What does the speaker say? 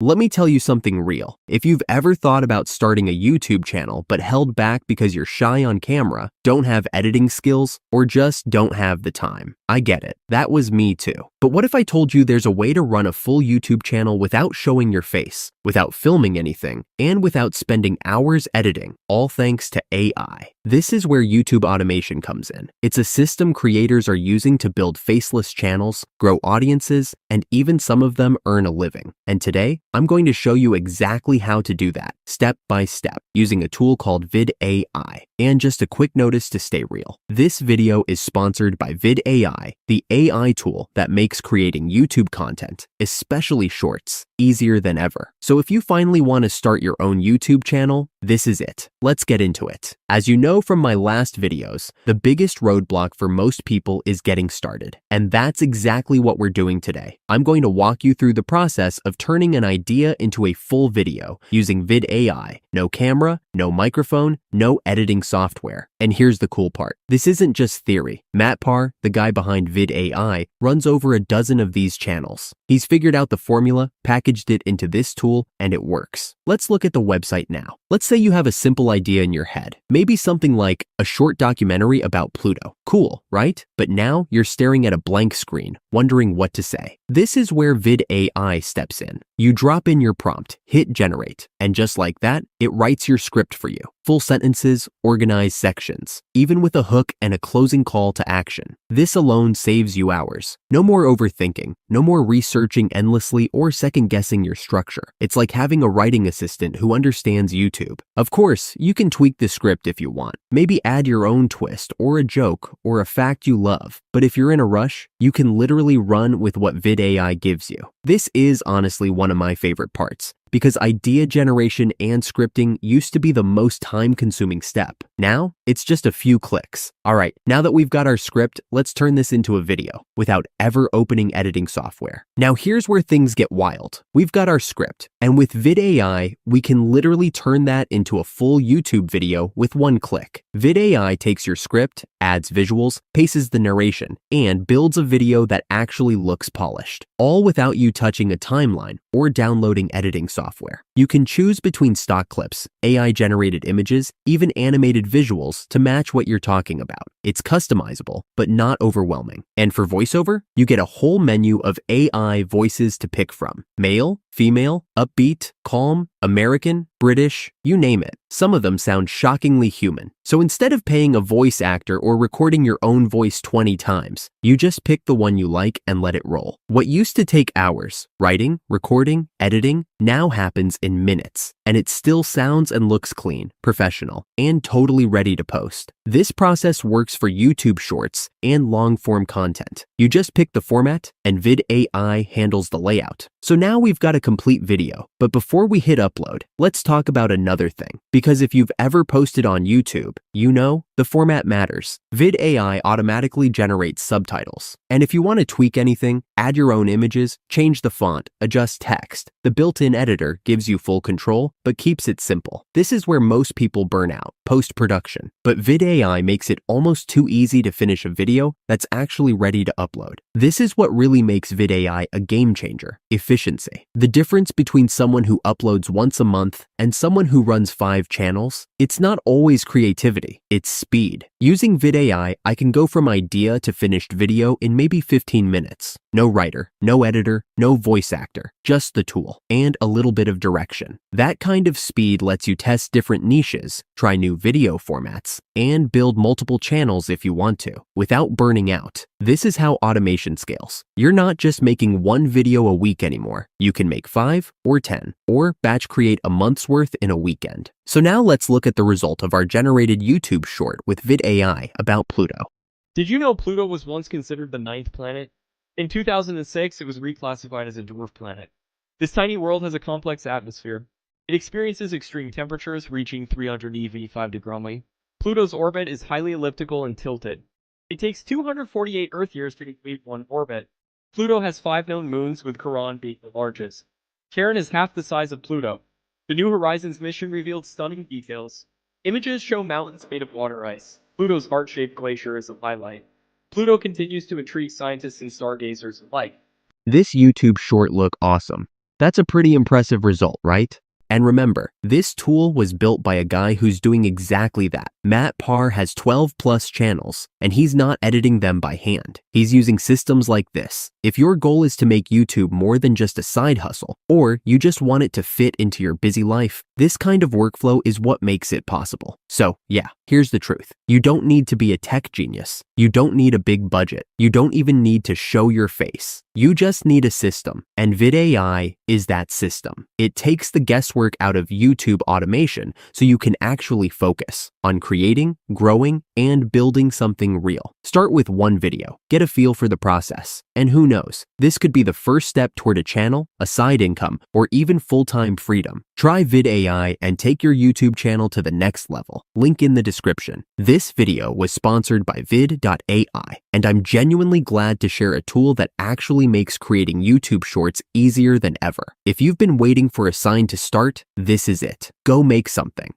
Let me tell you something real. If you've ever thought about starting a YouTube channel but held back because you're shy on camera, don't have editing skills, or just don't have the time, I get it. That was me too. But what if I told you there's a way to run a full YouTube channel without showing your face, without filming anything, and without spending hours editing, all thanks to AI? This is where YouTube automation comes in. It's a system creators are using to build faceless channels, grow audiences, and even some of them earn a living. And today, I'm going to show you exactly how to do that, step by step, using a tool called Vid.AI. And just a quick notice to stay real. This video is sponsored by Vid.AI, the AI tool that makes creating YouTube content, especially shorts, easier than ever. So if you finally want to start your own YouTube channel, this is it. Let's get into it. As you know from my last videos, the biggest roadblock for most people is getting started. And that's exactly what we're doing today. I'm going to walk you through the process of turning an idea into a full video using Vid.AI. No camera, no microphone, no editing software. And here's the cool part. This isn't just theory. Matt Parr, the guy behind Vid.AI, runs over a dozen of these channels. He's figured out the formula, packaged it into this tool, and it works. Let's look at the website now. Let's say you have a simple idea in your head. Maybe something like a short documentary about Pluto. Cool, right? But now you're staring at a blank screen, wondering what to say. This is where Vid.AI steps in. You drop in your prompt, hit generate, and just like that, it writes your script for you. Full sentences, organized sections, even with a hook and a closing call to action. This alone saves you hours. No more overthinking, no more researching endlessly or second-guessing your structure. It's like having a writing assistant who understands YouTube. Of course, you can tweak the script if you want. Maybe add your own twist or a joke or a fact you love. But if you're in a rush, you can literally run with what Vid.AI gives you. This is honestly one of my favorite parts, because idea generation and scripting used to be the most time-consuming step. Now, it's just a few clicks. All right, now that we've got our script, let's turn this into a video without ever opening editing software. Now here's where things get wild. We've got our script, and with Vid.AI, we can literally turn that into a full YouTube video with one click. Vid.AI takes your script, adds visuals, paces the narration, and builds a video that actually looks polished, all without you touching a timeline or downloading editing software. You can choose between stock clips, AI-generated images, even animated visuals to match what you're talking about. It's customizable, but not overwhelming. And for voiceover, you get a whole menu of AI voices to pick from. Male, female, upbeat, calm, American, British, you name it. Some of them sound shockingly human. So instead of paying a voice actor or recording your own voice 20 times, you just pick the one you like and let it roll. What used to take hours, writing, recording, editing, now happens in minutes. And it still sounds and looks clean, professional, and totally ready to post. This process works for YouTube shorts and long-form content. You just pick the format, and Vid.AI handles the layout. So now we've got a complete video. But before we hit upload, let's talk about another thing. Because if you've ever posted on YouTube, you know the format matters. Vid.AI automatically generates subtitles. And if you want to tweak anything, add your own images, change the font, adjust text, the built-in editor gives you full control, but keeps it simple. This is where most people burn out, post-production. But Vid.AI makes it almost too easy to finish a video that's actually ready to upload. This is what really makes Vid.AI a game changer: efficiency. The difference between someone who uploads once a month and someone who runs 5 channels, it's not always creativity, it's speed. Using Vid.AI, I can go from idea to finished video in maybe 15 minutes. No writer, no editor, no voice actor, just the tool and a little bit of direction. That kind of speed lets you test different niches, try new video formats, and build multiple channels if you want to, without burning out. This is how automation scales. You're not just making one video a week anymore. You can make 5 or 10, or batch create a month's worth in a weekend. So now let's look at the result of our generated YouTube short with Vid.AI about Pluto. Did you know Pluto was once considered the 9th planet? In 2006, it was reclassified as a dwarf planet. This tiny world has a complex atmosphere. It experiences extreme temperatures reaching 300 EV5 degree. Pluto's orbit is highly elliptical and tilted. It takes 248 Earth years to complete one orbit. Pluto has 5 known moons, with Charon being the largest. Charon is half the size of Pluto. The New Horizons mission revealed stunning details. Images show mountains made of water ice. Pluto's heart-shaped glacier is a highlight. Pluto continues to intrigue scientists and stargazers alike. This YouTube short look awesome. That's a pretty impressive result, right? And remember, this tool was built by a guy who's doing exactly that. Matt Parr has 12 plus channels, and he's not editing them by hand. He's using systems like this. If your goal is to make YouTube more than just a side hustle, or you just want it to fit into your busy life, this kind of workflow is what makes it possible. So yeah, here's the truth. You don't need to be a tech genius. You don't need a big budget. You don't even need to show your face. You just need a system, and Vid.AI is that system. It takes the guesswork out of YouTube automation so you can actually focus on creating, growing, and building something real. Start with one video, get a feel for the process, and who knows, this could be the first step toward a channel, a side income, or even full-time freedom. Try Vid.AI and take your YouTube channel to the next level. Link in the description. This video was sponsored by Vid.AI, and I'm genuinely glad to share a tool that actually makes creating YouTube shorts easier than ever. If you've been waiting for a sign to start, this is it. Go make something.